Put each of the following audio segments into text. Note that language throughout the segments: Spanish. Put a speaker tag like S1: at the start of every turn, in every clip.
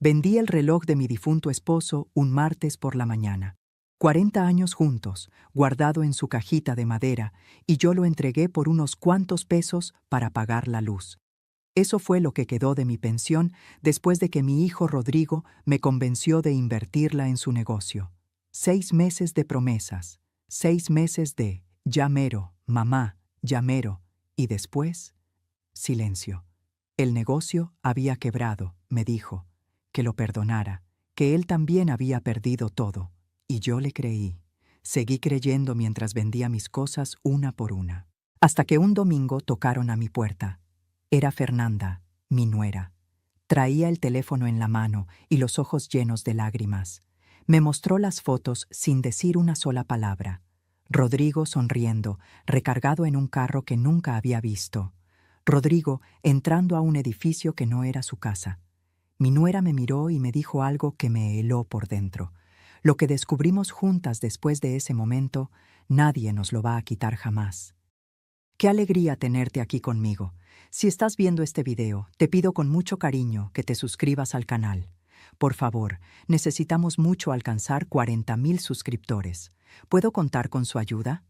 S1: Vendí el reloj de mi difunto esposo un martes por la mañana. 40 años juntos, guardado en su cajita de madera, y yo lo entregué por unos cuantos pesos para pagar la luz. Eso fue lo que quedó de mi pensión después de que mi hijo Rodrigo me convenció de invertirla en su negocio. 6 meses de promesas, 6 meses de ya mero, mamá, ya mero, y después, silencio. El negocio había quebrado, me dijo, que lo perdonara, que él también había perdido todo. Y yo le creí. Seguí creyendo mientras vendía mis cosas una por una. Hasta que un domingo tocaron a mi puerta. Era Fernanda, mi nuera. Traía el teléfono en la mano y los ojos llenos de lágrimas. Me mostró las fotos sin decir una sola palabra. Rodrigo sonriendo, recargado en un carro que nunca había visto. Rodrigo entrando a un edificio que no era su casa. Mi nuera me miró y me dijo algo que me heló por dentro. Lo que descubrimos juntas después de ese momento, nadie nos lo va a quitar jamás. Qué alegría tenerte aquí conmigo. Si estás viendo este video, te pido con mucho cariño que te suscribas al canal. Por favor, necesitamos mucho alcanzar 40,000 suscriptores. ¿Puedo contar con su ayuda?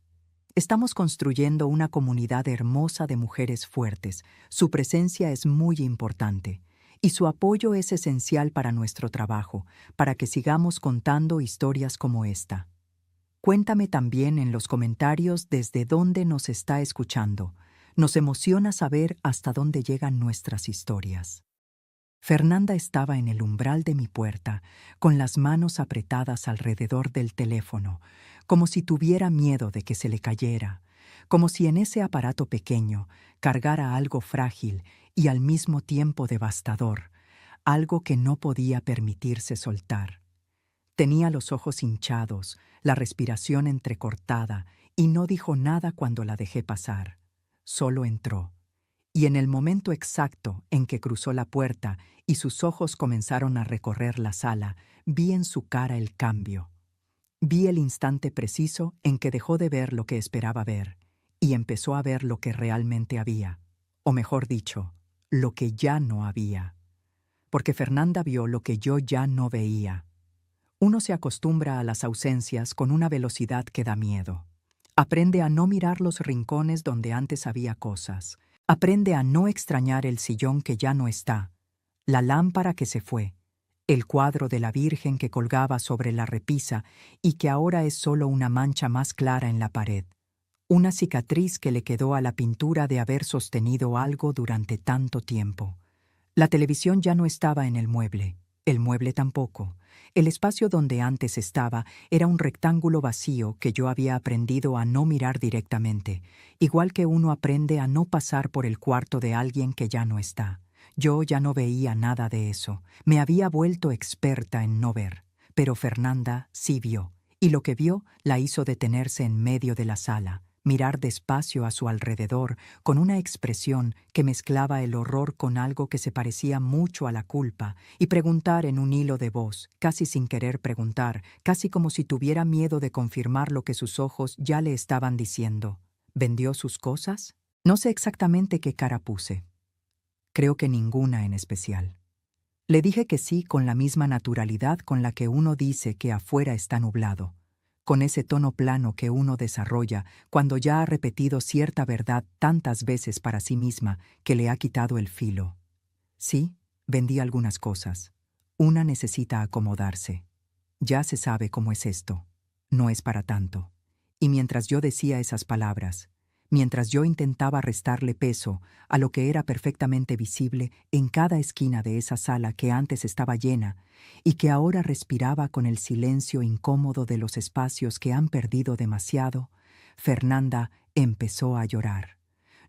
S1: Estamos construyendo una comunidad hermosa de mujeres fuertes. Su presencia es muy importante. Y su apoyo es esencial para nuestro trabajo, para que sigamos contando historias como esta. Cuéntame también en los comentarios desde dónde nos está escuchando. Nos emociona saber hasta dónde llegan nuestras historias. Fernanda estaba en el umbral de mi puerta, con las manos apretadas alrededor del teléfono, como si tuviera miedo de que se le cayera, como si en ese aparato pequeño cargara algo frágil y al mismo tiempo devastador, algo que no podía permitirse soltar. Tenía los ojos hinchados, la respiración entrecortada, y no dijo nada cuando la dejé pasar. Solo entró. Y en el momento exacto en que cruzó la puerta y sus ojos comenzaron a recorrer la sala, vi en su cara el cambio. Vi el instante preciso en que dejó de ver lo que esperaba ver y empezó a ver lo que realmente había, o mejor dicho, lo que ya no había. Porque Fernanda vio lo que yo ya no veía. Uno se acostumbra a las ausencias con una velocidad que da miedo. Aprende a no mirar los rincones donde antes había cosas. Aprende a no extrañar el sillón que ya no está, la lámpara que se fue, el cuadro de la Virgen que colgaba sobre la repisa y que ahora es solo una mancha más clara en la pared, una cicatriz que le quedó a la pintura de haber sostenido algo durante tanto tiempo. La televisión ya no estaba en el mueble tampoco. El espacio donde antes estaba era un rectángulo vacío que yo había aprendido a no mirar directamente, igual que uno aprende a no pasar por el cuarto de alguien que ya no está. Yo ya no veía nada de eso. Me había vuelto experta en no ver. Pero Fernanda sí vio, y lo que vio la hizo detenerse en medio de la sala, mirar despacio a su alrededor con una expresión que mezclaba el horror con algo que se parecía mucho a la culpa, y preguntar en un hilo de voz, casi sin querer preguntar, casi como si tuviera miedo de confirmar lo que sus ojos ya le estaban diciendo. ¿Vendió sus cosas? No sé exactamente qué cara puse. Creo que ninguna en especial. Le dije que sí con la misma naturalidad con la que uno dice que afuera está nublado, con ese tono plano que uno desarrolla cuando ya ha repetido cierta verdad tantas veces para sí misma que le ha quitado el filo. Sí, vendí algunas cosas. Una necesita acomodarse. Ya se sabe cómo es esto. No es para tanto. Y mientras yo decía esas palabras, mientras yo intentaba restarle peso a lo que era perfectamente visible en cada esquina de esa sala que antes estaba llena y que ahora respiraba con el silencio incómodo de los espacios que han perdido demasiado, Fernanda empezó a llorar.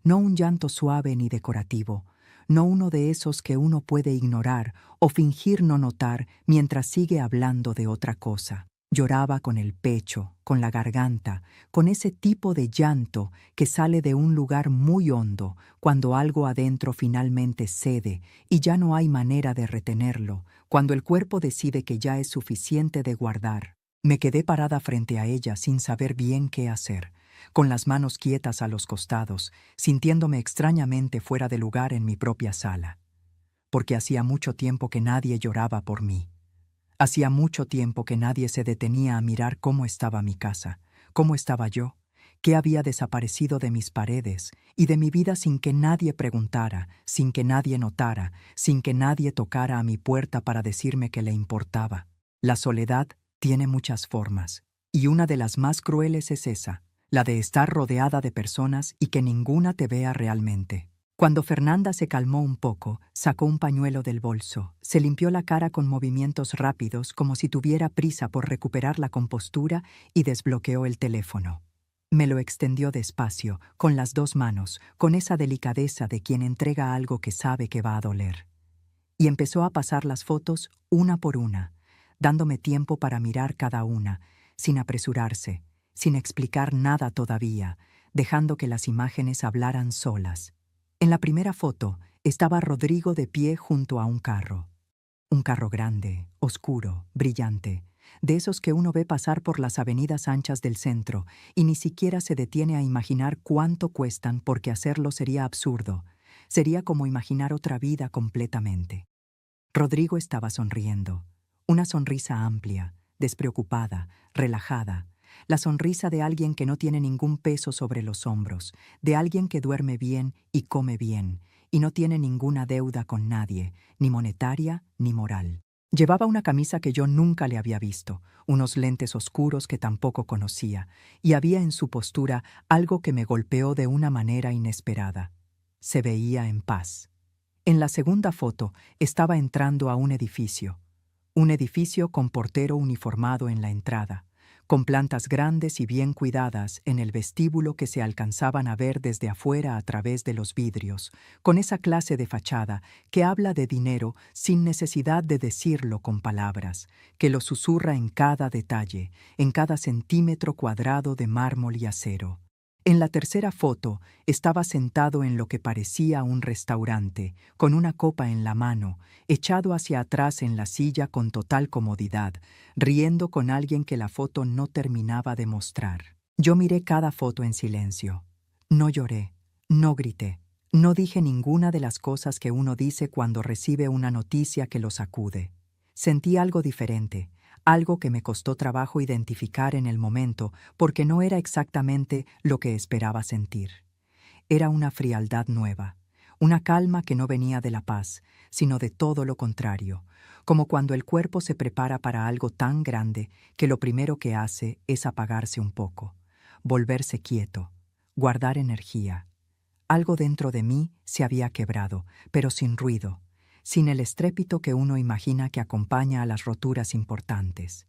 S1: No un llanto suave ni decorativo, no uno de esos que uno puede ignorar o fingir no notar mientras sigue hablando de otra cosa. Lloraba con el pecho, con la garganta, con ese tipo de llanto que sale de un lugar muy hondo cuando algo adentro finalmente cede y ya no hay manera de retenerlo, cuando el cuerpo decide que ya es suficiente de guardar. Me quedé parada frente a ella sin saber bien qué hacer, con las manos quietas a los costados, sintiéndome extrañamente fuera de lugar en mi propia sala. porque hacía mucho tiempo que nadie lloraba por mí. Hacía mucho tiempo que nadie se detenía a mirar cómo estaba mi casa, cómo estaba yo, qué había desaparecido de mis paredes y de mi vida sin que nadie preguntara, sin que nadie notara, sin que nadie tocara a mi puerta para decirme que le importaba. La soledad tiene muchas formas, y una de las más crueles es esa, la de estar rodeada de personas y que ninguna te vea realmente. Cuando Fernanda se calmó un poco, sacó un pañuelo del bolso, se limpió la cara con movimientos rápidos como si tuviera prisa por recuperar la compostura y desbloqueó el teléfono. Me lo extendió despacio, con las dos manos, con esa delicadeza de quien entrega algo que sabe que va a doler. Y empezó a pasar las fotos una por una, dándome tiempo para mirar cada una, sin apresurarse, sin explicar nada todavía, dejando que las imágenes hablaran solas. En la primera foto estaba Rodrigo de pie junto a un carro. Un carro grande, oscuro, brillante, de esos que uno ve pasar por las avenidas anchas del centro y ni siquiera se detiene a imaginar cuánto cuestan porque hacerlo sería absurdo. Sería como imaginar otra vida completamente. Rodrigo estaba sonriendo. Una sonrisa amplia, despreocupada, relajada. La sonrisa de alguien que no tiene ningún peso sobre los hombros, de alguien que duerme bien y come bien, y no tiene ninguna deuda con nadie, ni monetaria ni moral. Llevaba una camisa que yo nunca le había visto, unos lentes oscuros que tampoco conocía, y había en su postura algo que me golpeó de una manera inesperada. Se veía en paz. En la segunda foto estaba entrando a un edificio con portero uniformado en la entrada, con plantas grandes y bien cuidadas en el vestíbulo que se alcanzaban a ver desde afuera a través de los vidrios, con esa clase de fachada que habla de dinero sin necesidad de decirlo con palabras, que lo susurra en cada detalle, en cada centímetro cuadrado de mármol y acero. En la tercera foto estaba sentado en lo que parecía un restaurante, con una copa en la mano, echado hacia atrás en la silla con total comodidad, riendo con alguien que la foto no terminaba de mostrar. Yo miré cada foto en silencio. No lloré, no grité, no dije ninguna de las cosas que uno dice cuando recibe una noticia que lo sacude. Sentí algo diferente, algo que me costó trabajo identificar en el momento porque no era exactamente lo que esperaba sentir. Era una frialdad nueva, una calma que no venía de la paz, sino de todo lo contrario, como cuando el cuerpo se prepara para algo tan grande que lo primero que hace es apagarse un poco, volverse quieto, guardar energía. Algo dentro de mí se había quebrado, pero sin ruido, sin el estrépito que uno imagina que acompaña a las roturas importantes.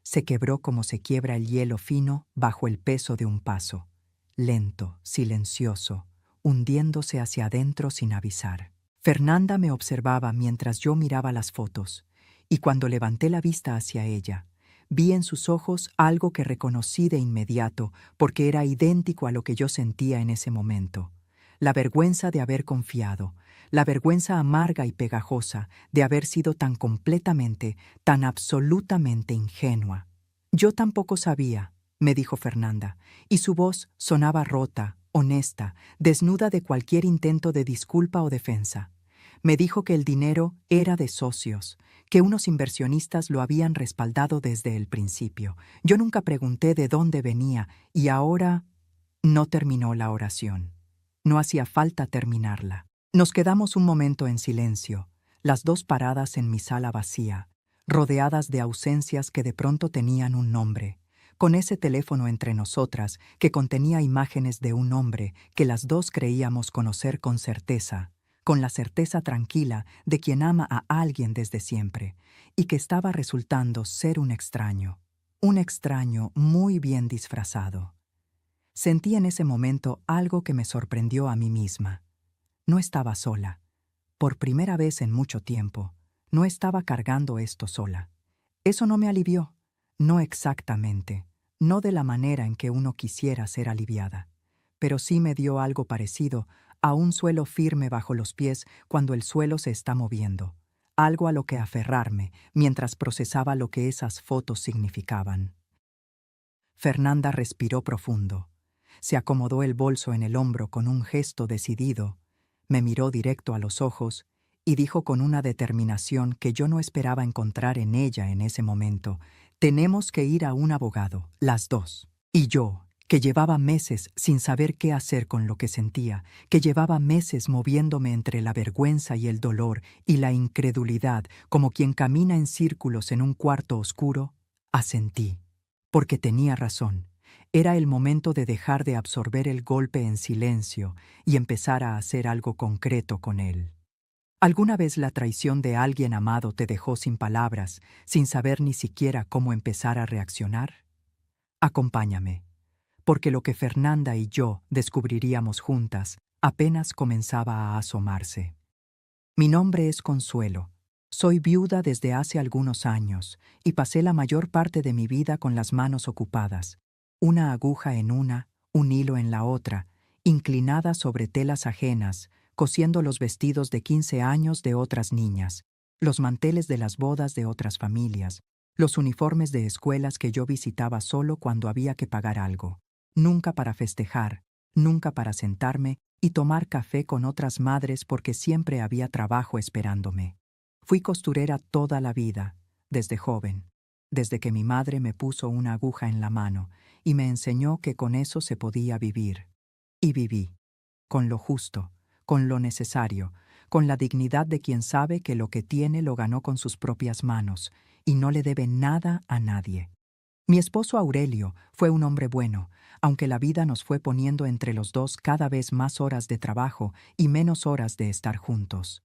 S1: Se quebró como se quiebra el hielo fino bajo el peso de un paso, lento, silencioso, hundiéndose hacia adentro sin avisar. Fernanda me observaba mientras yo miraba las fotos, y cuando levanté la vista hacia ella, vi en sus ojos algo que reconocí de inmediato porque era idéntico a lo que yo sentía en ese momento. La vergüenza de haber confiado, la vergüenza amarga y pegajosa de haber sido tan completamente, tan absolutamente ingenua. Yo tampoco sabía, me dijo Fernanda, y su voz sonaba rota, honesta, desnuda de cualquier intento de disculpa o defensa. Me dijo que el dinero era de socios, que unos inversionistas lo habían respaldado desde el principio. Yo nunca pregunté de dónde venía y ahora no terminó la oración. No hacía falta terminarla. Nos quedamos un momento en silencio, las dos paradas en mi sala vacía, rodeadas de ausencias que de pronto tenían un nombre, con ese teléfono entre nosotras que contenía imágenes de un hombre que las dos creíamos conocer con certeza, con la certeza tranquila de quien ama a alguien desde siempre, y que estaba resultando ser un extraño muy bien disfrazado. Sentí en ese momento algo que me sorprendió a mí misma. No estaba sola. Por primera vez en mucho tiempo, no estaba cargando esto sola. Eso no me alivió. No exactamente. No de la manera en que uno quisiera ser aliviada. Pero sí me dio algo parecido a un suelo firme bajo los pies cuando el suelo se está moviendo. Algo a lo que aferrarme mientras procesaba lo que esas fotos significaban. Fernanda respiró profundo. Se acomodó el bolso en el hombro con un gesto decidido, me miró directo a los ojos y dijo con una determinación que yo no esperaba encontrar en ella en ese momento: «Tenemos que ir a un abogado, las dos». Y yo, que llevaba meses sin saber qué hacer con lo que sentía, que llevaba meses moviéndome entre la vergüenza y el dolor y la incredulidad, como quien camina en círculos en un cuarto oscuro, asentí, porque tenía razón. Era el momento de dejar de absorber el golpe en silencio y empezar a hacer algo concreto con él. ¿Alguna vez la traición de alguien amado te dejó sin palabras, sin saber ni siquiera cómo empezar a reaccionar? Acompáñame, porque lo que Fernanda y yo descubriríamos juntas apenas comenzaba a asomarse. Mi nombre es Consuelo. Soy viuda desde hace algunos años y pasé la mayor parte de mi vida con las manos ocupadas, una aguja en una, un hilo en la otra, inclinada sobre telas ajenas, cosiendo los vestidos de 15 años de otras niñas, los manteles de las bodas de otras familias, los uniformes de escuelas que yo visitaba solo cuando había que pagar algo. Nunca para festejar, nunca para sentarme y tomar café con otras madres porque siempre había trabajo esperándome. Fui costurera toda la vida, desde joven, desde que mi madre me puso una aguja en la mano y me enseñó que con eso se podía vivir. Y viví, con lo justo, con lo necesario, con la dignidad de quien sabe que lo que tiene lo ganó con sus propias manos y no le debe nada a nadie. Mi esposo Aurelio fue un hombre bueno, aunque la vida nos fue poniendo entre los dos cada vez más horas de trabajo y menos horas de estar juntos.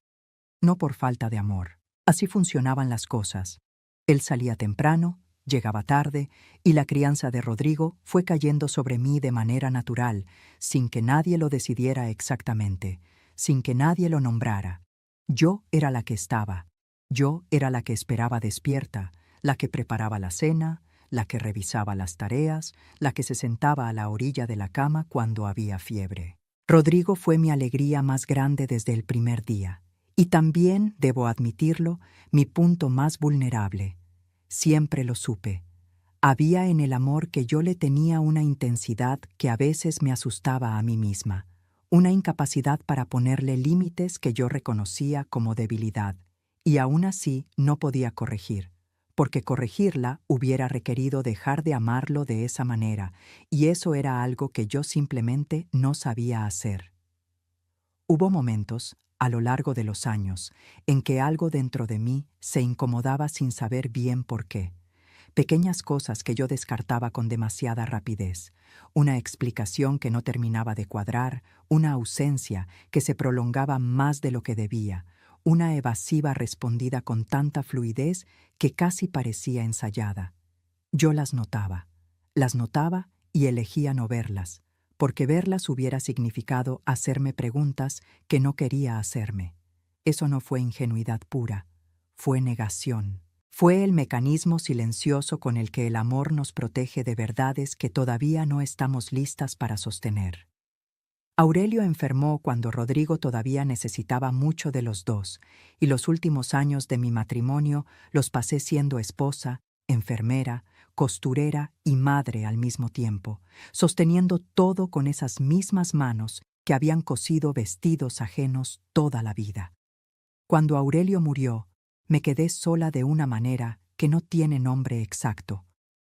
S1: No por falta de amor. Así funcionaban las cosas. Él salía temprano, llegaba tarde, y la crianza de Rodrigo fue cayendo sobre mí de manera natural, sin que nadie lo decidiera exactamente, sin que nadie lo nombrara. Yo era la que estaba. Yo era la que esperaba despierta, la que preparaba la cena, la que revisaba las tareas, la que se sentaba a la orilla de la cama cuando había fiebre. Rodrigo fue mi alegría más grande desde el primer día, y también, debo admitirlo, mi punto más vulnerable. Siempre lo supe. Había en el amor que yo le tenía una intensidad que a veces me asustaba a mí misma, una incapacidad para ponerle límites que yo reconocía como debilidad, y aún así no podía corregir, porque corregirla hubiera requerido dejar de amarlo de esa manera, y eso era algo que yo simplemente no sabía hacer. Hubo momentos, a lo largo de los años, en que algo dentro de mí se incomodaba sin saber bien por qué. Pequeñas cosas que yo descartaba con demasiada rapidez, una explicación que no terminaba de cuadrar, una ausencia que se prolongaba más de lo que debía, una evasiva respondida con tanta fluidez que casi parecía ensayada. Yo las notaba y elegía no verlas, porque verlas hubiera significado hacerme preguntas que no quería hacerme. Eso no fue ingenuidad pura, fue negación. Fue el mecanismo silencioso con el que el amor nos protege de verdades que todavía no estamos listas para sostener. Aurelio enfermó cuando Rodrigo todavía necesitaba mucho de los dos, y los últimos años de mi matrimonio los pasé siendo esposa, enfermera, costurera y madre al mismo tiempo, sosteniendo todo con esas mismas manos que habían cosido vestidos ajenos toda la vida. Cuando Aurelio murió, me quedé sola de una manera que no tiene nombre exacto.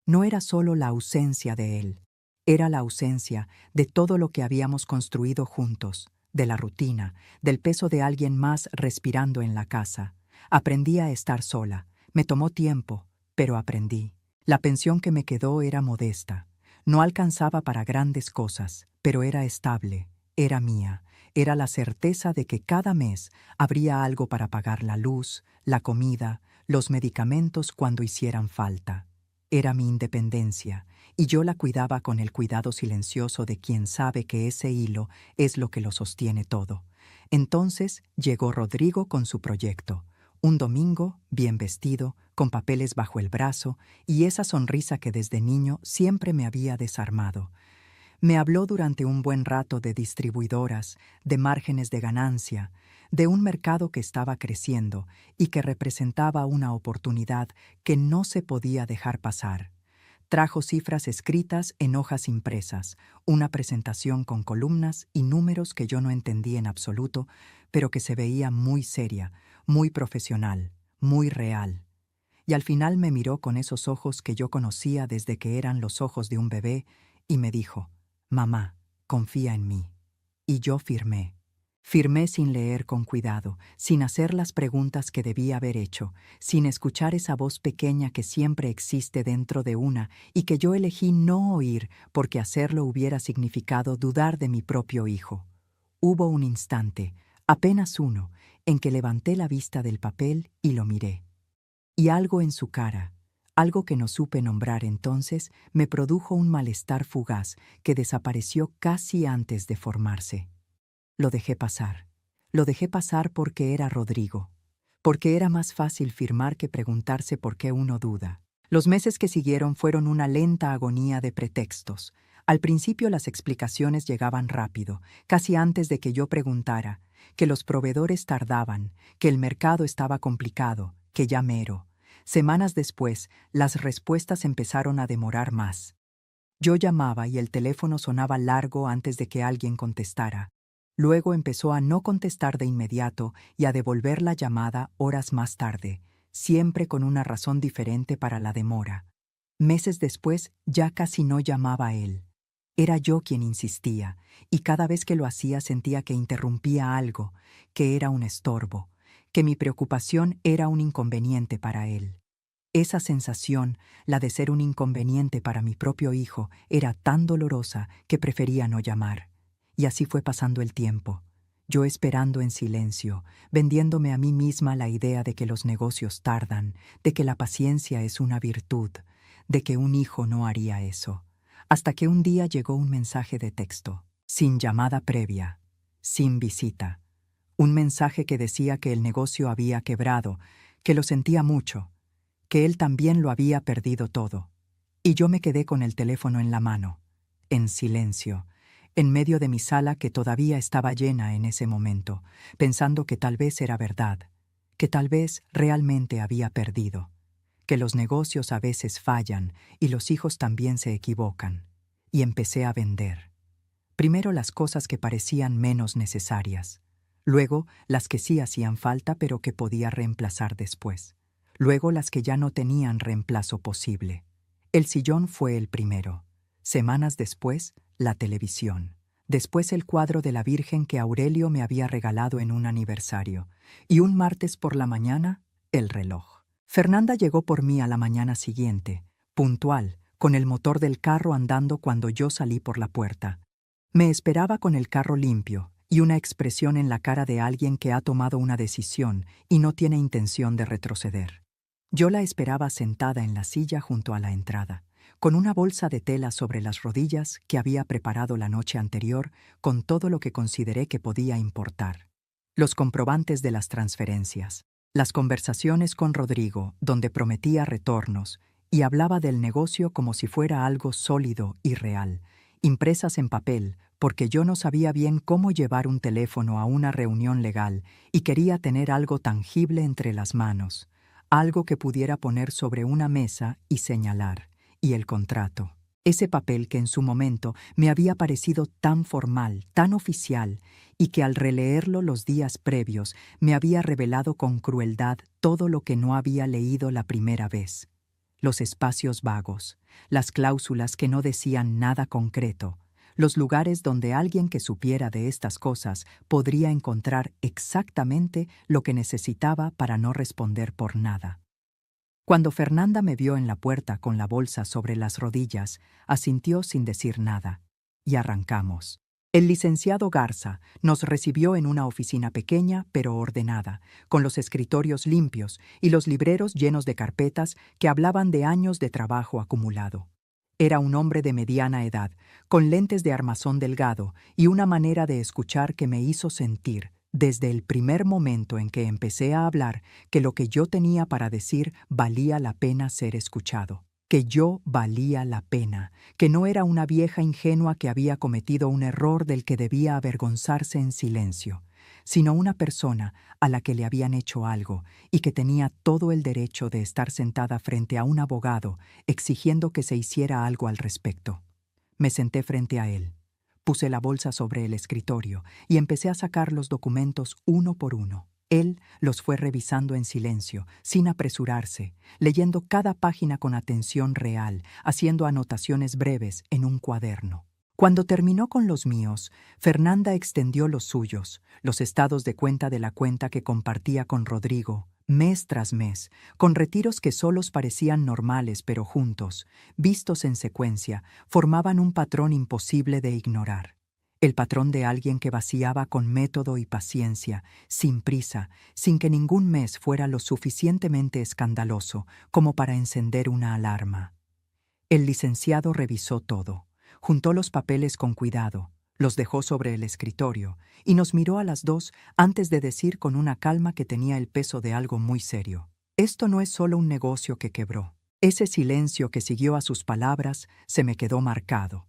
S1: No era solo la ausencia de él, era la ausencia de todo lo que habíamos construido juntos, de la rutina, del peso de alguien más respirando en la casa. Aprendí a estar sola. Me tomó tiempo, pero aprendí. La pensión que me quedó era modesta. No alcanzaba para grandes cosas, pero era estable, era mía. Era la certeza de que cada mes habría algo para pagar la luz, la comida, los medicamentos cuando hicieran falta. Era mi independencia, y yo la cuidaba con el cuidado silencioso de quien sabe que ese hilo es lo que lo sostiene todo. Entonces llegó Rodrigo con su proyecto. Un domingo, bien vestido, con papeles bajo el brazo y esa sonrisa que desde niño siempre me había desarmado. Me habló durante un buen rato de distribuidoras, de márgenes de ganancia, de un mercado que estaba creciendo y que representaba una oportunidad que no se podía dejar pasar. Trajo cifras escritas en hojas impresas, una presentación con columnas y números que yo no entendí en absoluto, pero que se veía muy seria, muy profesional, muy real. Y al final me miró con esos ojos que yo conocía desde que eran los ojos de un bebé y me dijo: «Mamá, confía en mí». Y yo firmé. Firmé sin leer con cuidado, sin hacer las preguntas que debía haber hecho, sin escuchar esa voz pequeña que siempre existe dentro de una y que yo elegí no oír porque hacerlo hubiera significado dudar de mi propio hijo. Hubo un instante, apenas uno, en que levanté la vista del papel y lo miré. Y algo en su cara, algo que no supe nombrar entonces, me produjo un malestar fugaz que desapareció casi antes de formarse. Lo dejé pasar. Lo dejé pasar porque era Rodrigo. Porque era más fácil firmar que preguntarse por qué uno duda. Los meses que siguieron fueron una lenta agonía de pretextos. Al principio las explicaciones llegaban rápido, casi antes de que yo preguntara, que los proveedores tardaban, que el mercado estaba complicado, que ya mero. Semanas después, las respuestas empezaron a demorar más. Yo llamaba y el teléfono sonaba largo antes de que alguien contestara. Luego empezó a no contestar de inmediato y a devolver la llamada horas más tarde, siempre con una razón diferente para la demora. Meses después ya casi no llamaba a él. Era yo quien insistía, y cada vez que lo hacía sentía que interrumpía algo, que era un estorbo, que mi preocupación era un inconveniente para él. Esa sensación, la de ser un inconveniente para mi propio hijo, era tan dolorosa que prefería no llamar. Y así fue pasando el tiempo, yo esperando en silencio, vendiéndome a mí misma la idea de que los negocios tardan, de que la paciencia es una virtud, de que un hijo no haría eso. Hasta que un día llegó un mensaje de texto, sin llamada previa, sin visita. Un mensaje que decía que el negocio había quebrado, que lo sentía mucho, que él también lo había perdido todo. Y yo me quedé con el teléfono en la mano, en silencio, en medio de mi sala que todavía estaba llena en ese momento, pensando que tal vez era verdad, que tal vez realmente había perdido, que los negocios a veces fallan y los hijos también se equivocan. Y empecé a vender. Primero las cosas que parecían menos necesarias, luego las que sí hacían falta pero que podía reemplazar después. Luego las que ya no tenían reemplazo posible. El sillón fue el primero. Semanas después, la televisión. Después el cuadro de la Virgen que Aurelio me había regalado en un aniversario. Y un martes por la mañana, el reloj. Fernanda llegó por mí a la mañana siguiente, puntual, con el motor del carro andando cuando yo salí por la puerta. Me esperaba con el carro limpio y una expresión en la cara de alguien que ha tomado una decisión y no tiene intención de retroceder. Yo la esperaba sentada en la silla junto a la entrada, con una bolsa de tela sobre las rodillas que había preparado la noche anterior con todo lo que consideré que podía importar. Los comprobantes de las transferencias, las conversaciones con Rodrigo, donde prometía retornos y hablaba del negocio como si fuera algo sólido y real, impresas en papel, porque yo no sabía bien cómo llevar un teléfono a una reunión legal y quería tener algo tangible entre las manos. Algo que pudiera poner sobre una mesa y señalar, y el contrato. Ese papel que en su momento me había parecido tan formal, tan oficial, y que al releerlo los días previos me había revelado con crueldad todo lo que no había leído la primera vez. Los espacios vagos, las cláusulas que no decían nada concreto, los lugares donde alguien que supiera de estas cosas podría encontrar exactamente lo que necesitaba para no responder por nada. Cuando Fernanda me vio en la puerta con la bolsa sobre las rodillas, asintió sin decir nada, y arrancamos. El licenciado Garza nos recibió en una oficina pequeña pero ordenada, con los escritorios limpios y los libreros llenos de carpetas que hablaban de años de trabajo acumulado. Era un hombre de mediana edad, con lentes de armazón delgado y una manera de escuchar que me hizo sentir, desde el primer momento en que empecé a hablar, que lo que yo tenía para decir valía la pena ser escuchado, que yo valía la pena, que no era una vieja ingenua que había cometido un error del que debía avergonzarse en silencio, sino una persona a la que le habían hecho algo y que tenía todo el derecho de estar sentada frente a un abogado exigiendo que se hiciera algo al respecto. Me senté frente a él, puse la bolsa sobre el escritorio y empecé a sacar los documentos uno por uno. Él los fue revisando en silencio, sin apresurarse, leyendo cada página con atención real, haciendo anotaciones breves en un cuaderno. Cuando terminó con los míos, Fernanda extendió los suyos, los estados de cuenta de la cuenta que compartía con Rodrigo, mes tras mes, con retiros que solos parecían normales pero juntos, vistos en secuencia, formaban un patrón imposible de ignorar. El patrón de alguien que vaciaba con método y paciencia, sin prisa, sin que ningún mes fuera lo suficientemente escandaloso como para encender una alarma. El licenciado revisó todo, juntó los papeles con cuidado, los dejó sobre el escritorio y nos miró a las dos antes de decir con una calma que tenía el peso de algo muy serio: esto no es solo un negocio que quebró. Ese silencio que siguió a sus palabras se me quedó marcado.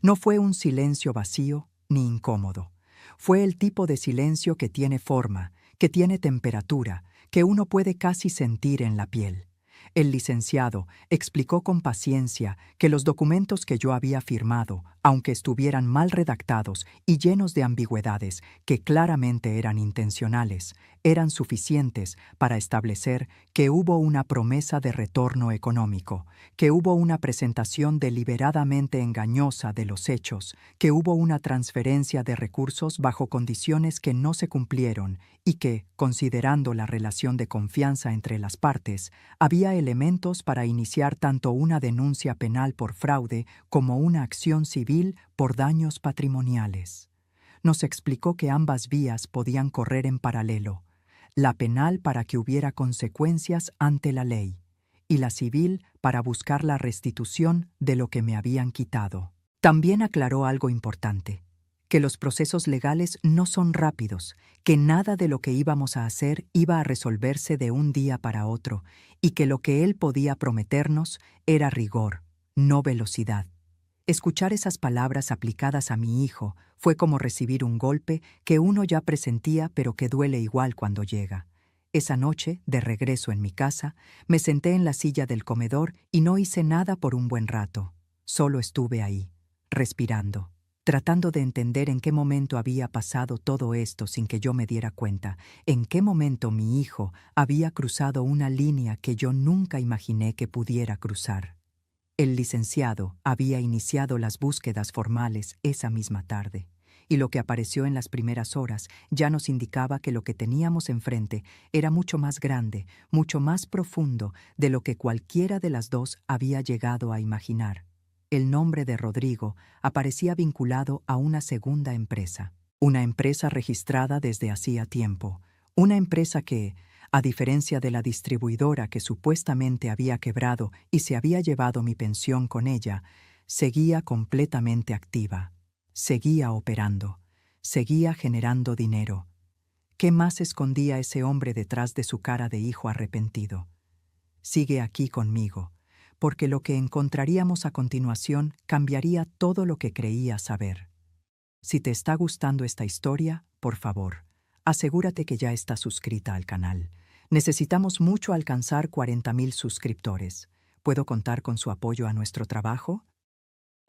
S1: No fue un silencio vacío ni incómodo. Fue el tipo de silencio que tiene forma, que tiene temperatura, que uno puede casi sentir en la piel. El licenciado explicó con paciencia que los documentos que yo había firmado, aunque estuvieran mal redactados y llenos de ambigüedades que claramente eran intencionales, eran suficientes para establecer que hubo una promesa de retorno económico, que hubo una presentación deliberadamente engañosa de los hechos, que hubo una transferencia de recursos bajo condiciones que no se cumplieron y que, considerando la relación de confianza entre las partes, había elementos para iniciar tanto una denuncia penal por fraude como una acción civil por daños patrimoniales. Nos explicó que ambas vías podían correr en paralelo, la penal para que hubiera consecuencias ante la ley y la civil para buscar la restitución de lo que me habían quitado. También aclaró algo importante: que los procesos legales no son rápidos, que nada de lo que íbamos a hacer iba a resolverse de un día para otro y que lo que él podía prometernos era rigor, no velocidad. Escuchar esas palabras aplicadas a mi hijo fue como recibir un golpe que uno ya presentía pero que duele igual cuando llega. Esa noche, de regreso en mi casa, me senté en la silla del comedor y no hice nada por un buen rato. Solo estuve ahí, respirando, tratando de entender en qué momento había pasado todo esto sin que yo me diera cuenta, en qué momento mi hijo había cruzado una línea que yo nunca imaginé que pudiera cruzar. El licenciado había iniciado las búsquedas formales esa misma tarde, y lo que apareció en las primeras horas ya nos indicaba que lo que teníamos enfrente era mucho más grande, mucho más profundo de lo que cualquiera de las dos había llegado a imaginar. El nombre de Rodrigo aparecía vinculado a una segunda empresa, una empresa registrada desde hacía tiempo, una empresa que, a diferencia de la distribuidora que supuestamente había quebrado y se había llevado mi pensión con ella, seguía completamente activa, seguía operando, seguía generando dinero. ¿Qué más escondía ese hombre detrás de su cara de hijo arrepentido? Sigue aquí conmigo, porque lo que encontraríamos a continuación cambiaría todo lo que creía saber. Si te está gustando esta historia, por favor, asegúrate que ya estás suscrita al canal. Necesitamos mucho alcanzar 40,000 suscriptores. ¿Puedo contar con su apoyo a nuestro trabajo?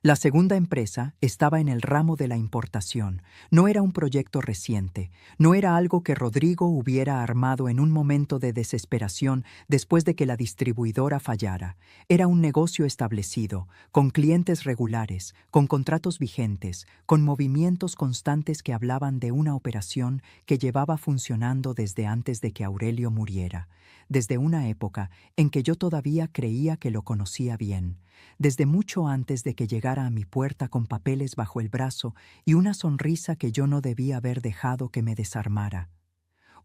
S1: La segunda empresa estaba en el ramo de la importación. No era un proyecto reciente, no era algo que Rodrigo hubiera armado en un momento de desesperación después de que la distribuidora fallara. Era un negocio establecido, con clientes regulares, con contratos vigentes, con movimientos constantes que hablaban de una operación que llevaba funcionando desde antes de que Aurelio muriera, desde una época en que yo todavía creía que lo conocía bien, desde mucho antes de que llegara a mi puerta con papeles bajo el brazo y una sonrisa que yo no debía haber dejado que me desarmara.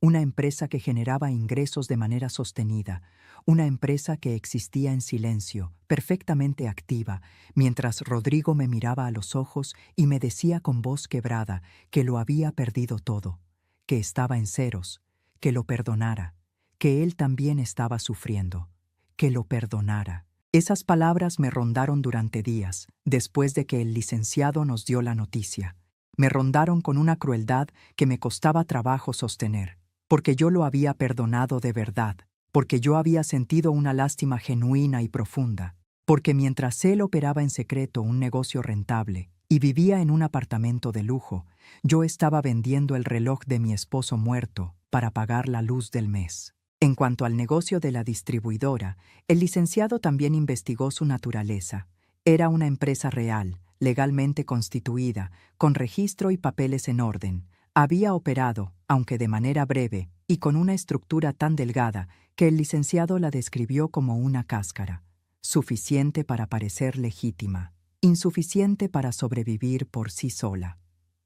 S1: Una empresa que generaba ingresos de manera sostenida, una empresa que existía en silencio, perfectamente activa, mientras Rodrigo me miraba a los ojos y me decía con voz quebrada que lo había perdido todo, que estaba en ceros, que lo perdonara, que él también estaba sufriendo, que lo perdonara. Esas palabras me rondaron durante días, después de que el licenciado nos dio la noticia. Me rondaron con una crueldad que me costaba trabajo sostener, porque yo lo había perdonado de verdad, porque yo había sentido una lástima genuina y profunda, porque mientras él operaba en secreto un negocio rentable, y vivía en un apartamento de lujo. Yo estaba vendiendo el reloj de mi esposo muerto para pagar la luz del mes. En cuanto al negocio de la distribuidora, el licenciado también investigó su naturaleza. Era una empresa real, legalmente constituida, con registro y papeles en orden. Había operado, aunque de manera breve, y con una estructura tan delgada que el licenciado la describió como una cáscara, suficiente para parecer legítima, insuficiente para sobrevivir por sí sola.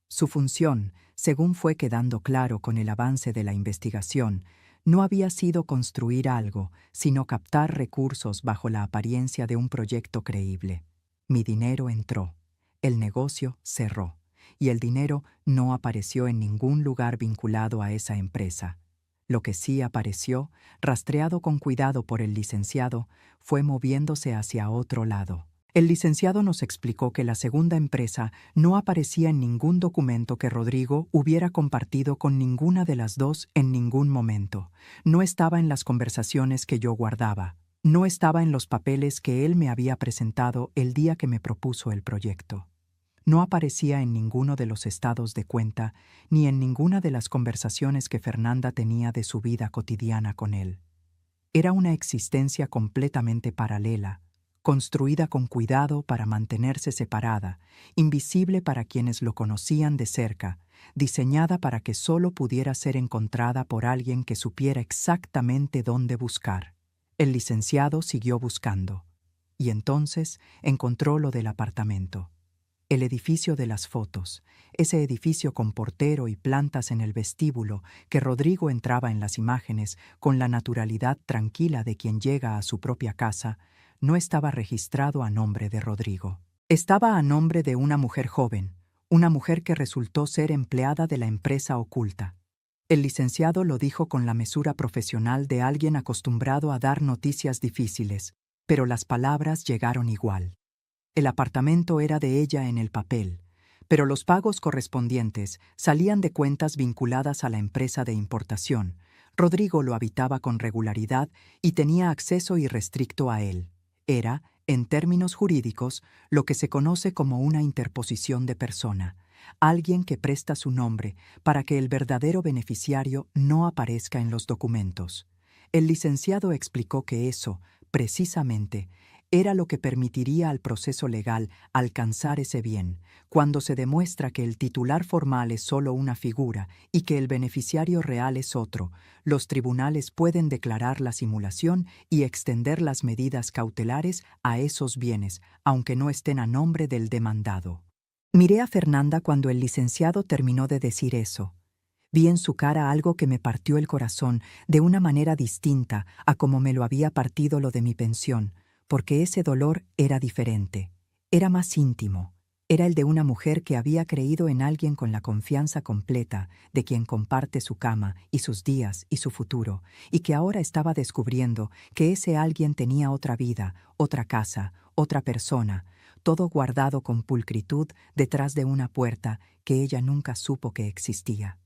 S1: Su función, según fue quedando claro con el avance de la investigación, no había sido construir algo, sino captar recursos bajo la apariencia de un proyecto creíble. Mi dinero entró, el negocio cerró, y el dinero no apareció en ningún lugar vinculado a esa empresa. Lo que sí apareció, rastreado con cuidado por el licenciado, fue moviéndose hacia otro lado. El licenciado nos explicó que la segunda empresa no aparecía en ningún documento que Rodrigo hubiera compartido con ninguna de las dos en ningún momento. No estaba en las conversaciones que yo guardaba. No estaba en los papeles que él me había presentado el día que me propuso el proyecto. No aparecía en ninguno de los estados de cuenta ni en ninguna de las conversaciones que Fernanda tenía de su vida cotidiana con él. Era una existencia completamente paralela, construida con cuidado para mantenerse separada, invisible para quienes lo conocían de cerca, diseñada para que solo pudiera ser encontrada por alguien que supiera exactamente dónde buscar. El licenciado siguió buscando, y entonces encontró lo del apartamento. El edificio de las fotos, ese edificio con portero y plantas en el vestíbulo que Rodrigo entraba en las imágenes con la naturalidad tranquila de quien llega a su propia casa, no estaba registrado a nombre de Rodrigo. Estaba a nombre de una mujer joven, una mujer que resultó ser empleada de la empresa oculta. El licenciado lo dijo con la mesura profesional de alguien acostumbrado a dar noticias difíciles, pero las palabras llegaron igual. El apartamento era de ella en el papel, pero los pagos correspondientes salían de cuentas vinculadas a la empresa de importación. Rodrigo lo habitaba con regularidad y tenía acceso irrestricto a él. Era, en términos jurídicos, lo que se conoce como una interposición de persona, alguien que presta su nombre para que el verdadero beneficiario no aparezca en los documentos. El licenciado explicó que eso, precisamente, era lo que permitiría al proceso legal alcanzar ese bien, cuando se demuestra que el titular formal es solo una figura y que el beneficiario real es otro. Los tribunales pueden declarar la simulación y extender las medidas cautelares a esos bienes, aunque no estén a nombre del demandado. Miré a Fernanda cuando el licenciado terminó de decir eso. Vi en su cara algo que me partió el corazón de una manera distinta a como me lo había partido lo de mi pensión, porque ese dolor era diferente, era más íntimo, era el de una mujer que había creído en alguien con la confianza completa de quien comparte su cama y sus días y su futuro, y que ahora estaba descubriendo que ese alguien tenía otra vida, otra casa, otra persona, todo guardado con pulcritud detrás de una puerta que ella nunca supo que existía.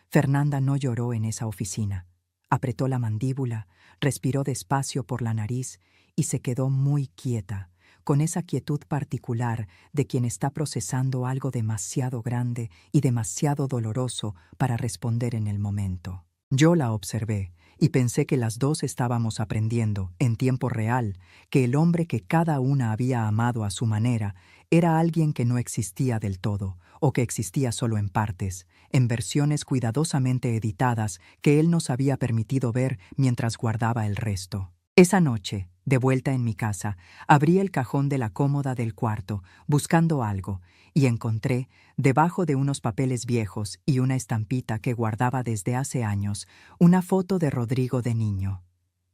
S1: Fernanda no lloró en esa oficina. Apretó la mandíbula, respiró despacio por la nariz y se quedó muy quieta, con esa quietud particular de quien está procesando algo demasiado grande y demasiado doloroso para responder en el momento. Yo la observé y pensé que las dos estábamos aprendiendo, en tiempo real, que el hombre que cada una había amado a su manera era alguien que no existía del todo, o que existía solo en partes, en versiones cuidadosamente editadas que él nos había permitido ver mientras guardaba el resto. Esa noche, de vuelta en mi casa, abrí el cajón de la cómoda del cuarto, buscando algo, y encontré, debajo de unos papeles viejos y una estampita que guardaba desde hace años, una foto de Rodrigo de niño.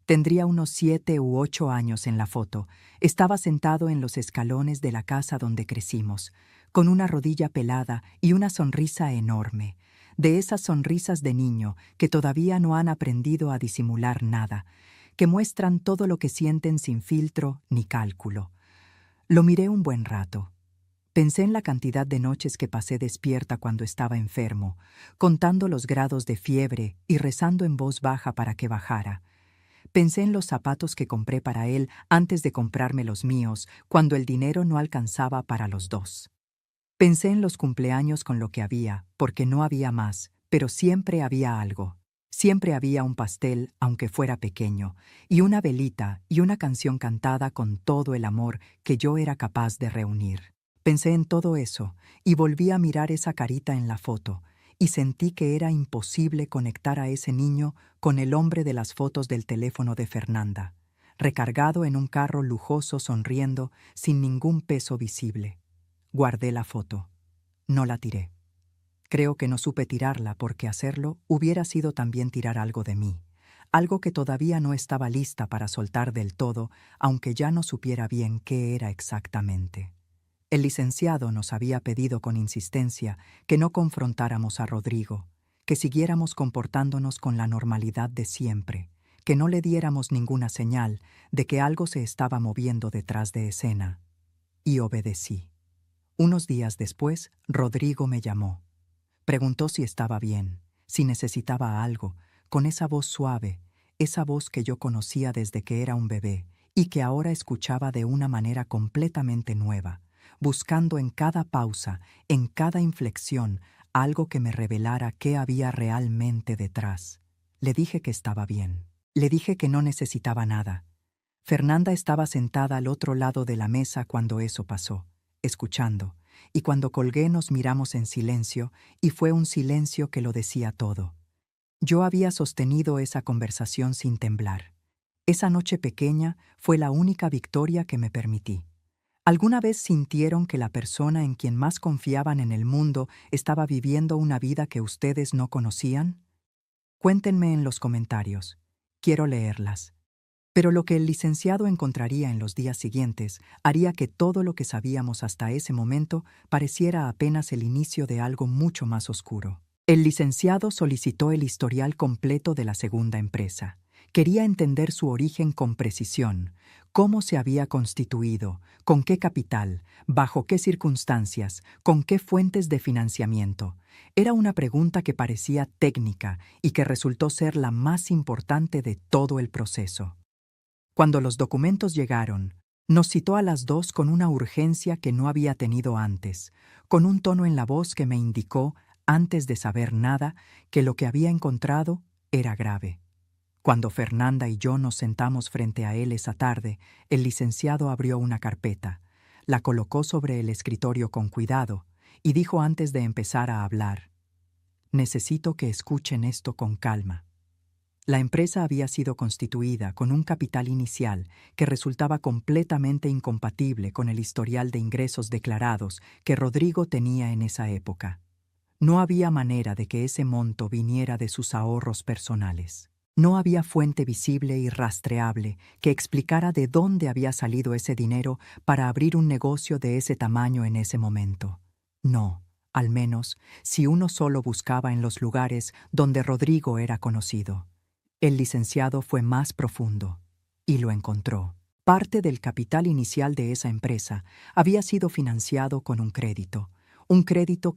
S1: Tendría unos 7 u 8 años en la foto. Estaba sentado en los escalones de la casa donde crecimos, con una rodilla pelada y una sonrisa enorme, de esas sonrisas de niño que todavía no han aprendido a disimular nada, que muestran todo lo que sienten sin filtro ni cálculo. Lo miré un buen rato. Pensé en la cantidad de noches que pasé despierta cuando estaba enfermo, contando los grados de fiebre y rezando en voz baja para que bajara. Pensé en los zapatos que compré para él antes de comprarme los míos, cuando el dinero no alcanzaba para los dos. Pensé en los cumpleaños con lo que había, porque no había más, pero siempre había algo. Siempre había un pastel, aunque fuera pequeño, y una velita y una canción cantada con todo el amor que yo era capaz de reunir. Pensé en todo eso y volví a mirar esa carita en la foto, y sentí que era imposible conectar a ese niño con el hombre de las fotos del teléfono de Fernanda, recargado en un carro lujoso sonriendo sin ningún peso visible. Guardé la foto. No la tiré. Creo que no supe tirarla porque hacerlo hubiera sido también tirar algo de mí, algo que todavía no estaba lista para soltar del todo, aunque ya no supiera bien qué era exactamente. El licenciado nos había pedido con insistencia que no confrontáramos a Rodrigo, que siguiéramos comportándonos con la normalidad de siempre, que no le diéramos ninguna señal de que algo se estaba moviendo detrás de escena. Y obedecí. Unos días después, Rodrigo me llamó. Preguntó si estaba bien, si necesitaba algo, con esa voz suave, esa voz que yo conocía desde que era un bebé y que ahora escuchaba de una manera completamente nueva, buscando en cada pausa, en cada inflexión, algo que me revelara qué había realmente detrás. Le dije que estaba bien. Le dije que no necesitaba nada. Fernanda estaba sentada al otro lado de la mesa cuando eso pasó, escuchando, y cuando colgué nos miramos en silencio, y fue un silencio que lo decía todo. Yo había sostenido esa conversación sin temblar. Esa noche pequeña fue la única victoria que me permití. ¿Alguna vez sintieron que la persona en quien más confiaban en el mundo estaba viviendo una vida que ustedes no conocían? Cuéntenme en los comentarios. Quiero leerlas. Pero lo que el licenciado encontraría en los días siguientes haría que todo lo que sabíamos hasta ese momento pareciera apenas el inicio de algo mucho más oscuro. El licenciado solicitó el historial completo de la segunda empresa. Quería entender su origen con precisión, cómo se había constituido, con qué capital, bajo qué circunstancias, con qué fuentes de financiamiento. Era una pregunta que parecía técnica y que resultó ser la más importante de todo el proceso. Cuando los documentos llegaron, nos citó a las dos con una urgencia que no había tenido antes, con un tono en la voz que me indicó, antes de saber nada, que lo que había encontrado era grave. Cuando Fernanda y yo nos sentamos frente a él esa tarde, el licenciado abrió una carpeta, la colocó sobre el escritorio con cuidado y dijo antes de empezar a hablar: «Necesito que escuchen esto con calma». La empresa había sido constituida con un capital inicial que resultaba completamente incompatible con el historial de ingresos declarados que Rodrigo tenía en esa época. No había manera de que ese monto viniera de sus ahorros personales. No había fuente visible y rastreable que explicara de dónde había salido ese dinero para abrir un negocio de ese tamaño en ese momento. No, al menos si uno solo buscaba en los lugares donde Rodrigo era conocido. El licenciado fue más profundo y lo encontró. Parte del capital inicial de esa empresa había sido financiado con un crédito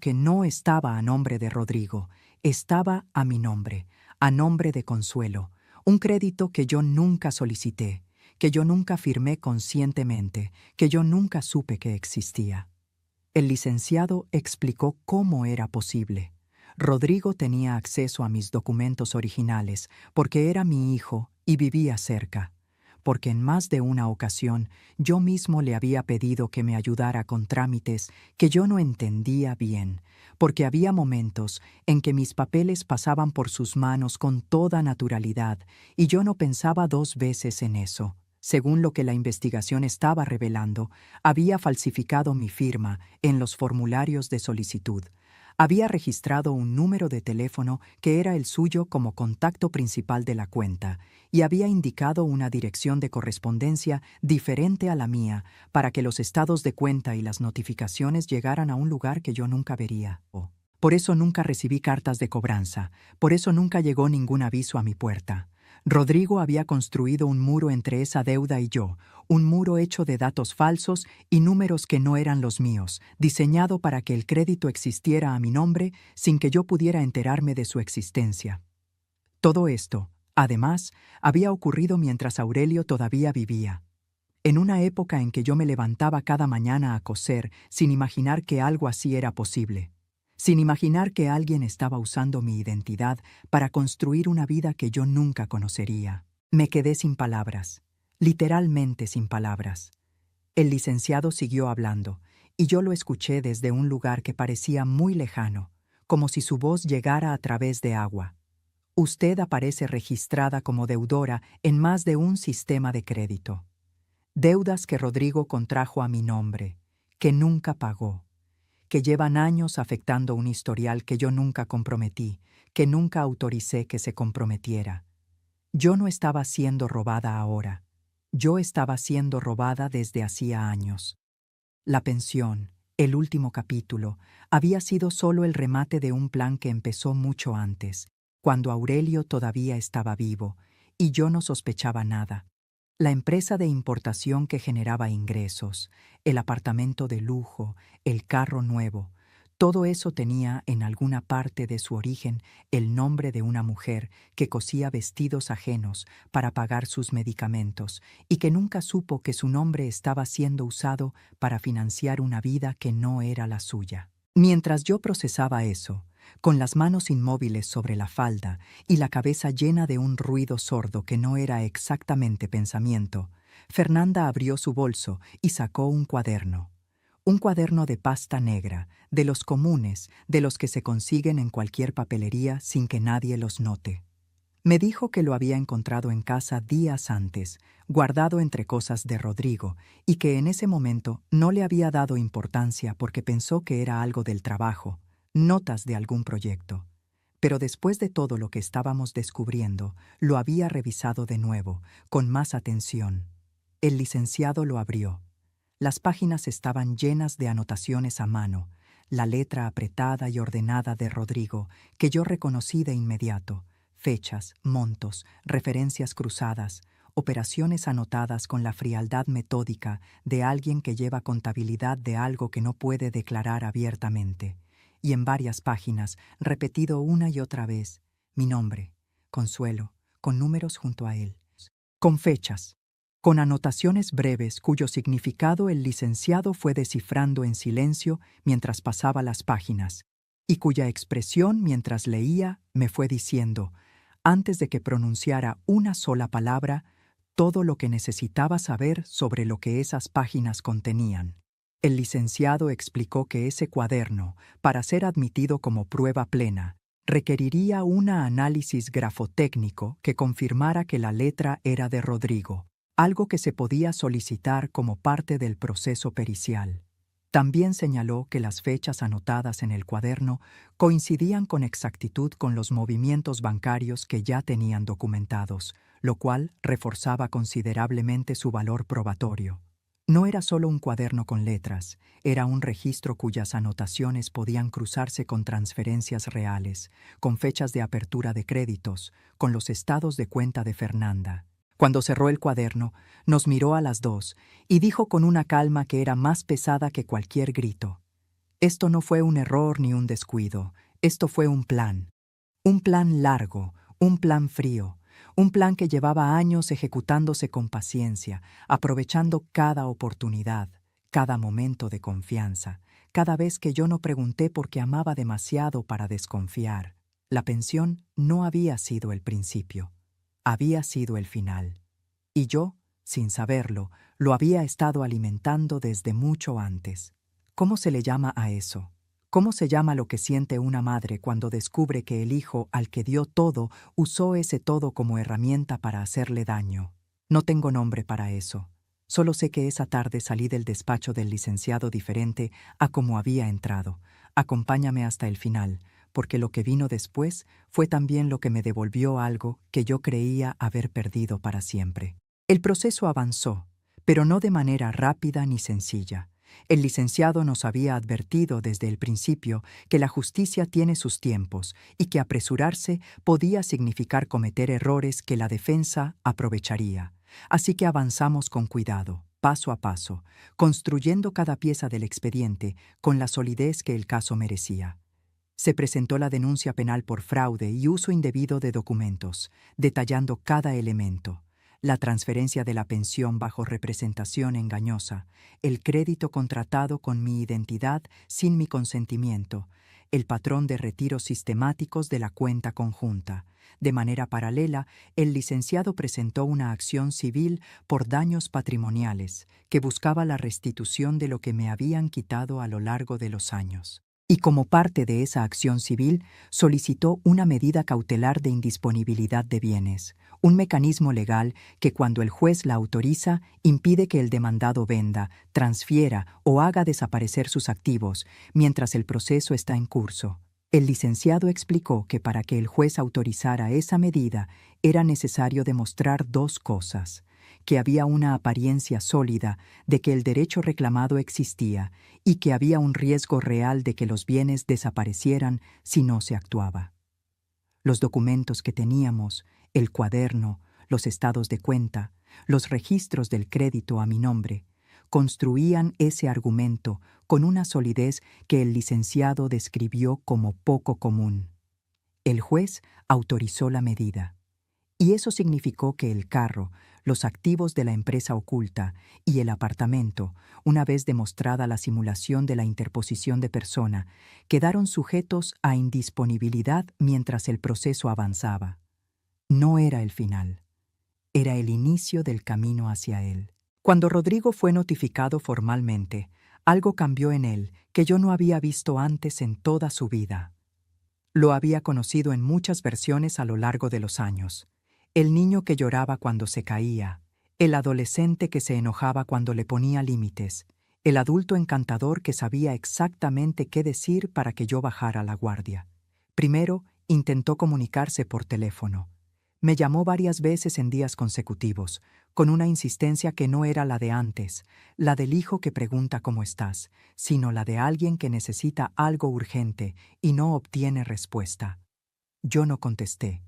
S1: que no estaba a nombre de Rodrigo, estaba a mi nombre, a nombre de Consuelo, un crédito que yo nunca solicité, que yo nunca firmé conscientemente, que yo nunca supe que existía. El licenciado explicó cómo era posible. Rodrigo tenía acceso a mis documentos originales porque era mi hijo y vivía cerca, porque en más de una ocasión yo mismo le había pedido que me ayudara con trámites que yo no entendía bien, porque había momentos en que mis papeles pasaban por sus manos con toda naturalidad y yo no pensaba dos veces en eso. Según lo que la investigación estaba revelando, había falsificado mi firma en los formularios de solicitud. Había registrado un número de teléfono que era el suyo como contacto principal de la cuenta y había indicado una dirección de correspondencia diferente a la mía para que los estados de cuenta y las notificaciones llegaran a un lugar que yo nunca vería. Por eso nunca recibí cartas de cobranza, por eso nunca llegó ningún aviso a mi puerta. Rodrigo había construido un muro entre esa deuda y yo, un muro hecho de datos falsos y números que no eran los míos, diseñado para que el crédito existiera a mi nombre sin que yo pudiera enterarme de su existencia. Todo esto, además, había ocurrido mientras Aurelio todavía vivía. En una época en que yo me levantaba cada mañana a coser sin imaginar que algo así era posible, sin imaginar que alguien estaba usando mi identidad para construir una vida que yo nunca conocería. Me quedé sin palabras, literalmente sin palabras. El licenciado siguió hablando, y yo lo escuché desde un lugar que parecía muy lejano, como si su voz llegara a través de agua. Usted aparece registrada como deudora en más de un sistema de crédito. Deudas que Rodrigo contrajo a mi nombre, que nunca pagó, que llevan años afectando un historial que yo nunca comprometí, que nunca autoricé que se comprometiera. Yo no estaba siendo robada ahora. Yo estaba siendo robada desde hacía años. La pensión, el último capítulo, había sido solo el remate de un plan que empezó mucho antes, cuando Aurelio todavía estaba vivo, y yo no sospechaba nada. La empresa de importación que generaba ingresos, el apartamento de lujo, el carro nuevo, todo eso tenía en alguna parte de su origen el nombre de una mujer que cosía vestidos ajenos para pagar sus medicamentos y que nunca supo que su nombre estaba siendo usado para financiar una vida que no era la suya. Mientras yo procesaba eso, con las manos inmóviles sobre la falda y la cabeza llena de un ruido sordo que no era exactamente pensamiento, Fernanda abrió su bolso y sacó un cuaderno. Un cuaderno de pasta negra, de los comunes, de los que se consiguen en cualquier papelería sin que nadie los note. Me dijo que lo había encontrado en casa días antes, guardado entre cosas de Rodrigo, y que en ese momento no le había dado importancia porque pensó que era algo del trabajo, notas de algún proyecto. Pero después de todo lo que estábamos descubriendo, lo había revisado de nuevo, con más atención. El licenciado lo abrió. Las páginas estaban llenas de anotaciones a mano, la letra apretada y ordenada de Rodrigo, que yo reconocí de inmediato, fechas, montos, referencias cruzadas, operaciones anotadas con la frialdad metódica de alguien que lleva contabilidad de algo que no puede declarar abiertamente, y en varias páginas, repetido una y otra vez, mi nombre, Consuelo, con números junto a él, con fechas, con anotaciones breves cuyo significado el licenciado fue descifrando en silencio mientras pasaba las páginas, y cuya expresión mientras leía me fue diciendo, antes de que pronunciara una sola palabra, todo lo que necesitaba saber sobre lo que esas páginas contenían. El licenciado explicó que ese cuaderno, para ser admitido como prueba plena, requeriría un análisis grafotécnico que confirmara que la letra era de Rodrigo, algo que se podía solicitar como parte del proceso pericial. También señaló que las fechas anotadas en el cuaderno coincidían con exactitud con los movimientos bancarios que ya tenían documentados, lo cual reforzaba considerablemente su valor probatorio. No era solo un cuaderno con letras, era un registro cuyas anotaciones podían cruzarse con transferencias reales, con fechas de apertura de créditos, con los estados de cuenta de Fernanda. Cuando cerró el cuaderno, nos miró a las dos y dijo con una calma que era más pesada que cualquier grito: «Esto no fue un error ni un descuido, esto fue un plan largo, un plan frío, un plan que llevaba años ejecutándose con paciencia, aprovechando cada oportunidad, cada momento de confianza, cada vez que yo no pregunté porque amaba demasiado para desconfiar. La pensión no había sido el principio, había sido el final. Y yo, sin saberlo, lo había estado alimentando desde mucho antes. ¿Cómo se le llama a eso? ¿Cómo se llama lo que siente una madre cuando descubre que el hijo al que dio todo usó ese todo como herramienta para hacerle daño? No tengo nombre para eso. Solo sé que esa tarde salí del despacho del licenciado diferente a como había entrado. Acompáñame hasta el final, porque lo que vino después fue también lo que me devolvió algo que yo creía haber perdido para siempre. El proceso avanzó, pero no de manera rápida ni sencilla. El licenciado nos había advertido desde el principio que la justicia tiene sus tiempos y que apresurarse podía significar cometer errores que la defensa aprovecharía. Así que avanzamos con cuidado, paso a paso, construyendo cada pieza del expediente con la solidez que el caso merecía. Se presentó la denuncia penal por fraude y uso indebido de documentos, detallando cada elemento: la transferencia de la pensión bajo representación engañosa, el crédito contratado con mi identidad sin mi consentimiento, el patrón de retiros sistemáticos de la cuenta conjunta. De manera paralela, el licenciado presentó una acción civil por daños patrimoniales que buscaba la restitución de lo que me habían quitado a lo largo de los años. Y como parte de esa acción civil, solicitó una medida cautelar de indisponibilidad de bienes, un mecanismo legal que cuando el juez la autoriza impide que el demandado venda, transfiera o haga desaparecer sus activos mientras el proceso está en curso. El licenciado explicó que para que el juez autorizara esa medida era necesario demostrar dos cosas: que había una apariencia sólida de que el derecho reclamado existía y que había un riesgo real de que los bienes desaparecieran si no se actuaba. Los documentos que teníamos, el cuaderno, los estados de cuenta, los registros del crédito a mi nombre, construían ese argumento con una solidez que el licenciado describió como poco común. El juez autorizó la medida, y eso significó que el carro, los activos de la empresa oculta y el apartamento, una vez demostrada la simulación de la interposición de persona, quedaron sujetos a indisponibilidad mientras el proceso avanzaba. No era el final, era el inicio del camino hacia él. Cuando Rodrigo fue notificado formalmente, algo cambió en él que yo no había visto antes en toda su vida. Lo había conocido en muchas versiones a lo largo de los años. El niño que lloraba cuando se caía, el adolescente que se enojaba cuando le ponía límites, el adulto encantador que sabía exactamente qué decir para que yo bajara la guardia. Primero, intentó comunicarse por teléfono. Me llamó varias veces en días consecutivos, con una insistencia que no era la de antes, la del hijo que pregunta cómo estás, sino la de alguien que necesita algo urgente y no obtiene respuesta. Yo no contesté.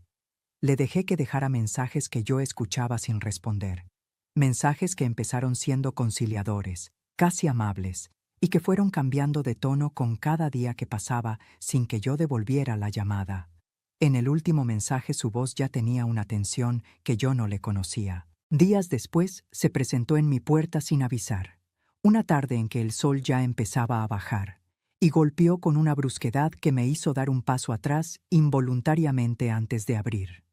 S1: Le dejé que dejara mensajes que yo escuchaba sin responder. Mensajes que empezaron siendo conciliadores, casi amables, y que fueron cambiando de tono con cada día que pasaba sin que yo devolviera la llamada. En el último mensaje su voz ya tenía una tensión que yo no le conocía. Días después se presentó en mi puerta sin avisar, una tarde en que el sol ya empezaba a bajar, y golpeó con una brusquedad que me hizo dar un paso atrás involuntariamente antes de abrir.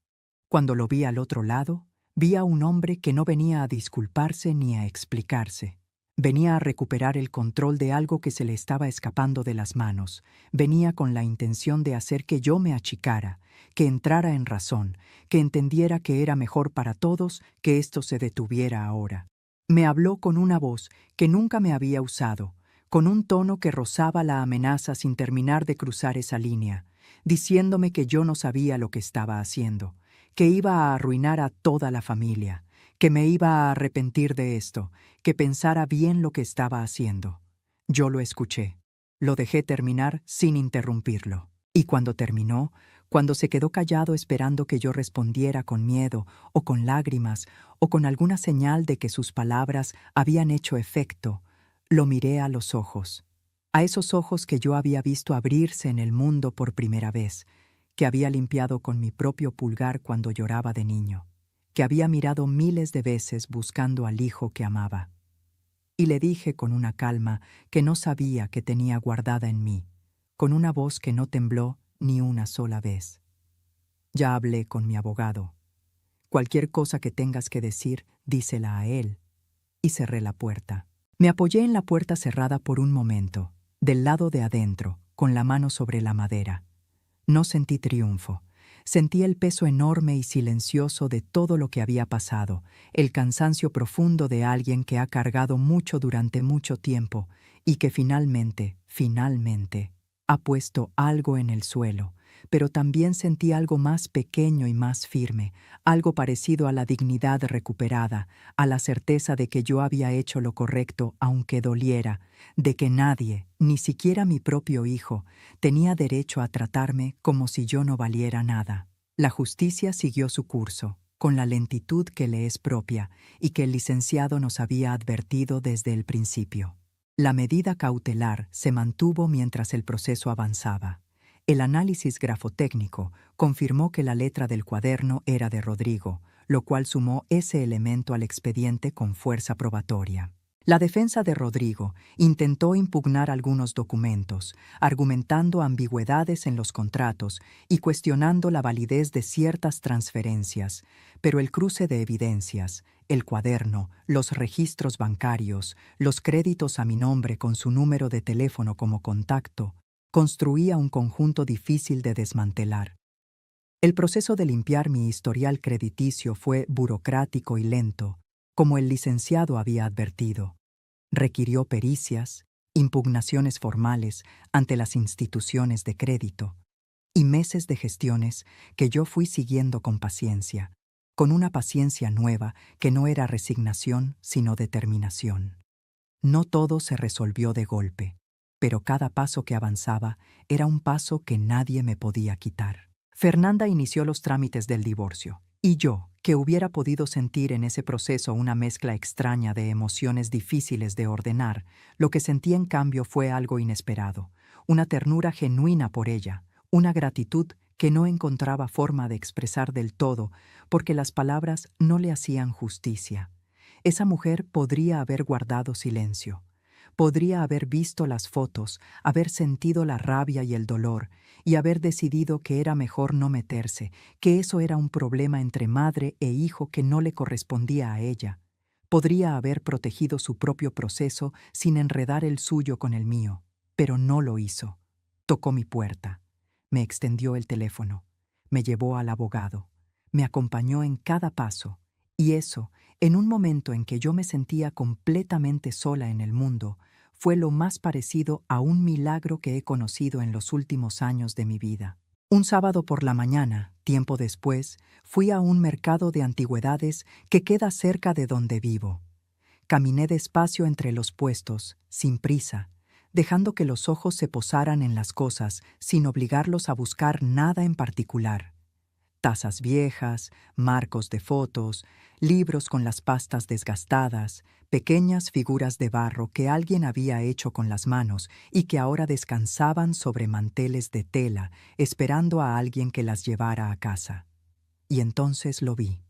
S1: Cuando lo vi al otro lado, vi a un hombre que no venía a disculparse ni a explicarse. Venía a recuperar el control de algo que se le estaba escapando de las manos. Venía con la intención de hacer que yo me achicara, que entrara en razón, que entendiera que era mejor para todos que esto se detuviera ahora. Me habló con una voz que nunca me había usado, con un tono que rozaba la amenaza sin terminar de cruzar esa línea, diciéndome que yo no sabía lo que estaba haciendo, que iba a arruinar a toda la familia, que me iba a arrepentir de esto, que pensara bien lo que estaba haciendo. Yo lo escuché. Lo dejé terminar sin interrumpirlo. Y cuando terminó, cuando se quedó callado esperando que yo respondiera con miedo o con lágrimas o con alguna señal de que sus palabras habían hecho efecto, lo miré a los ojos. A esos ojos que yo había visto abrirse en el mundo por primera vez, que había limpiado con mi propio pulgar cuando lloraba de niño, que había mirado miles de veces buscando al hijo que amaba. Y le dije con una calma que no sabía que tenía guardada en mí, con una voz que no tembló ni una sola vez: ya hablé con mi abogado. Cualquier cosa que tengas que decir, dísela a él. Y cerré la puerta. Me apoyé en la puerta cerrada por un momento, del lado de adentro, con la mano sobre la madera. No sentí triunfo. Sentí el peso enorme y silencioso de todo lo que había pasado, el cansancio profundo de alguien que ha cargado mucho durante mucho tiempo y que finalmente, ha puesto algo en el suelo, pero también sentí algo más pequeño y más firme, algo parecido a la dignidad recuperada, a la certeza de que yo había hecho lo correcto aunque doliera, de que nadie, ni siquiera mi propio hijo, tenía derecho a tratarme como si yo no valiera nada. La justicia siguió su curso, con la lentitud que le es propia y que el licenciado nos había advertido desde el principio. La medida cautelar se mantuvo mientras el proceso avanzaba. El análisis grafotécnico confirmó que la letra del cuaderno era de Rodrigo, lo cual sumó ese elemento al expediente con fuerza probatoria. La defensa de Rodrigo intentó impugnar algunos documentos, argumentando ambigüedades en los contratos y cuestionando la validez de ciertas transferencias, pero el cruce de evidencias, el cuaderno, los registros bancarios, los créditos a mi nombre con su número de teléfono como contacto, construía un conjunto difícil de desmantelar. El proceso de limpiar mi historial crediticio fue burocrático y lento, como el licenciado había advertido. Requirió pericias, impugnaciones formales ante las instituciones de crédito y meses de gestiones que yo fui siguiendo con paciencia, con una paciencia nueva que no era resignación sino determinación. No todo se resolvió de golpe, pero cada paso que avanzaba era un paso que nadie me podía quitar. Fernanda inició los trámites del divorcio, y yo, que hubiera podido sentir en ese proceso una mezcla extraña de emociones difíciles de ordenar, lo que sentí en cambio fue algo inesperado, una ternura genuina por ella, una gratitud que no encontraba forma de expresar del todo porque las palabras no le hacían justicia. Esa mujer podría haber guardado silencio. Podría haber visto las fotos, haber sentido la rabia y el dolor, y haber decidido que era mejor no meterse, que eso era un problema entre madre e hijo que no le correspondía a ella. Podría haber protegido su propio proceso sin enredar el suyo con el mío, pero no lo hizo. Tocó mi puerta, me extendió el teléfono, me llevó al abogado, me acompañó en cada paso, y eso, en un momento en que yo me sentía completamente sola en el mundo, fue lo más parecido a un milagro que he conocido en los últimos años de mi vida. Un sábado por la mañana, tiempo después, fui a un mercado de antigüedades que queda cerca de donde vivo. Caminé despacio entre los puestos, sin prisa, dejando que los ojos se posaran en las cosas sin obligarlos a buscar nada en particular. Tazas viejas, marcos de fotos, libros con las pastas desgastadas, pequeñas figuras de barro que alguien había hecho con las manos y que ahora descansaban sobre manteles de tela, esperando a alguien que las llevara a casa. Y entonces lo vi,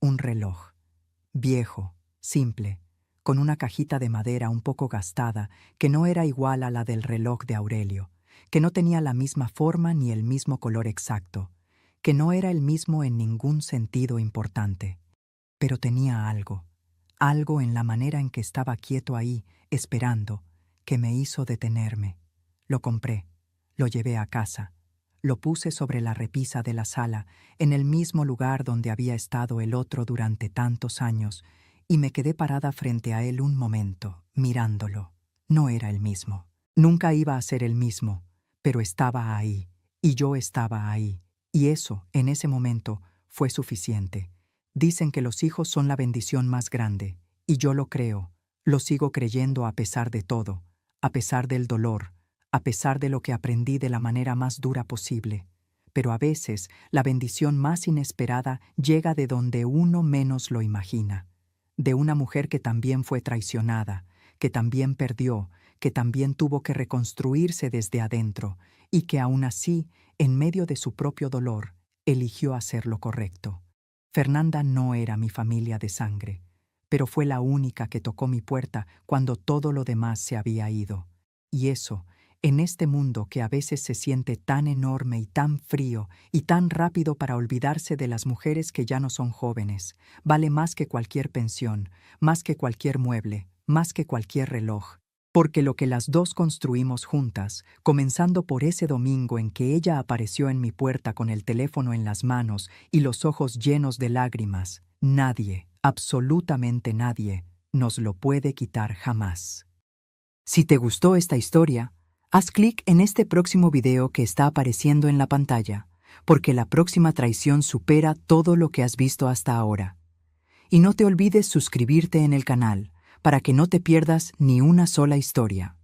S1: un reloj, viejo, simple, con una cajita de madera un poco gastada que no era igual a la del reloj de Aurelio, que no tenía la misma forma ni el mismo color exacto, que no era el mismo en ningún sentido importante, pero tenía algo en la manera en que estaba quieto ahí, esperando, que me hizo detenerme. Lo compré, lo llevé a casa, lo puse sobre la repisa de la sala, en el mismo lugar donde había estado el otro durante tantos años, y me quedé parada frente a él un momento, mirándolo. No era el mismo. Nunca iba a ser el mismo, pero estaba ahí, y yo estaba ahí. Y eso, en ese momento, fue suficiente. Dicen que los hijos son la bendición más grande, y yo lo creo, lo sigo creyendo a pesar de todo, a pesar del dolor, a pesar de lo que aprendí de la manera más dura posible. Pero a veces la bendición más inesperada llega de donde uno menos lo imagina, de una mujer que también fue traicionada, que también perdió, que también tuvo que reconstruirse desde adentro, y que aún así, en medio de su propio dolor, eligió hacer lo correcto. Fernanda no era mi familia de sangre, pero fue la única que tocó mi puerta cuando todo lo demás se había ido. Y eso, en este mundo que a veces se siente tan enorme y tan frío y tan rápido para olvidarse de las mujeres que ya no son jóvenes, vale más que cualquier pensión, más que cualquier mueble, más que cualquier reloj. Porque lo que las dos construimos juntas, comenzando por ese domingo en que ella apareció en mi puerta con el teléfono en las manos y los ojos llenos de lágrimas, nadie, absolutamente nadie, nos lo puede quitar jamás. Si te gustó esta historia, haz clic en este próximo video que está apareciendo en la pantalla, porque la próxima traición supera todo lo que has visto hasta ahora. Y no te olvides suscribirte en el canal, para que no te pierdas ni una sola historia.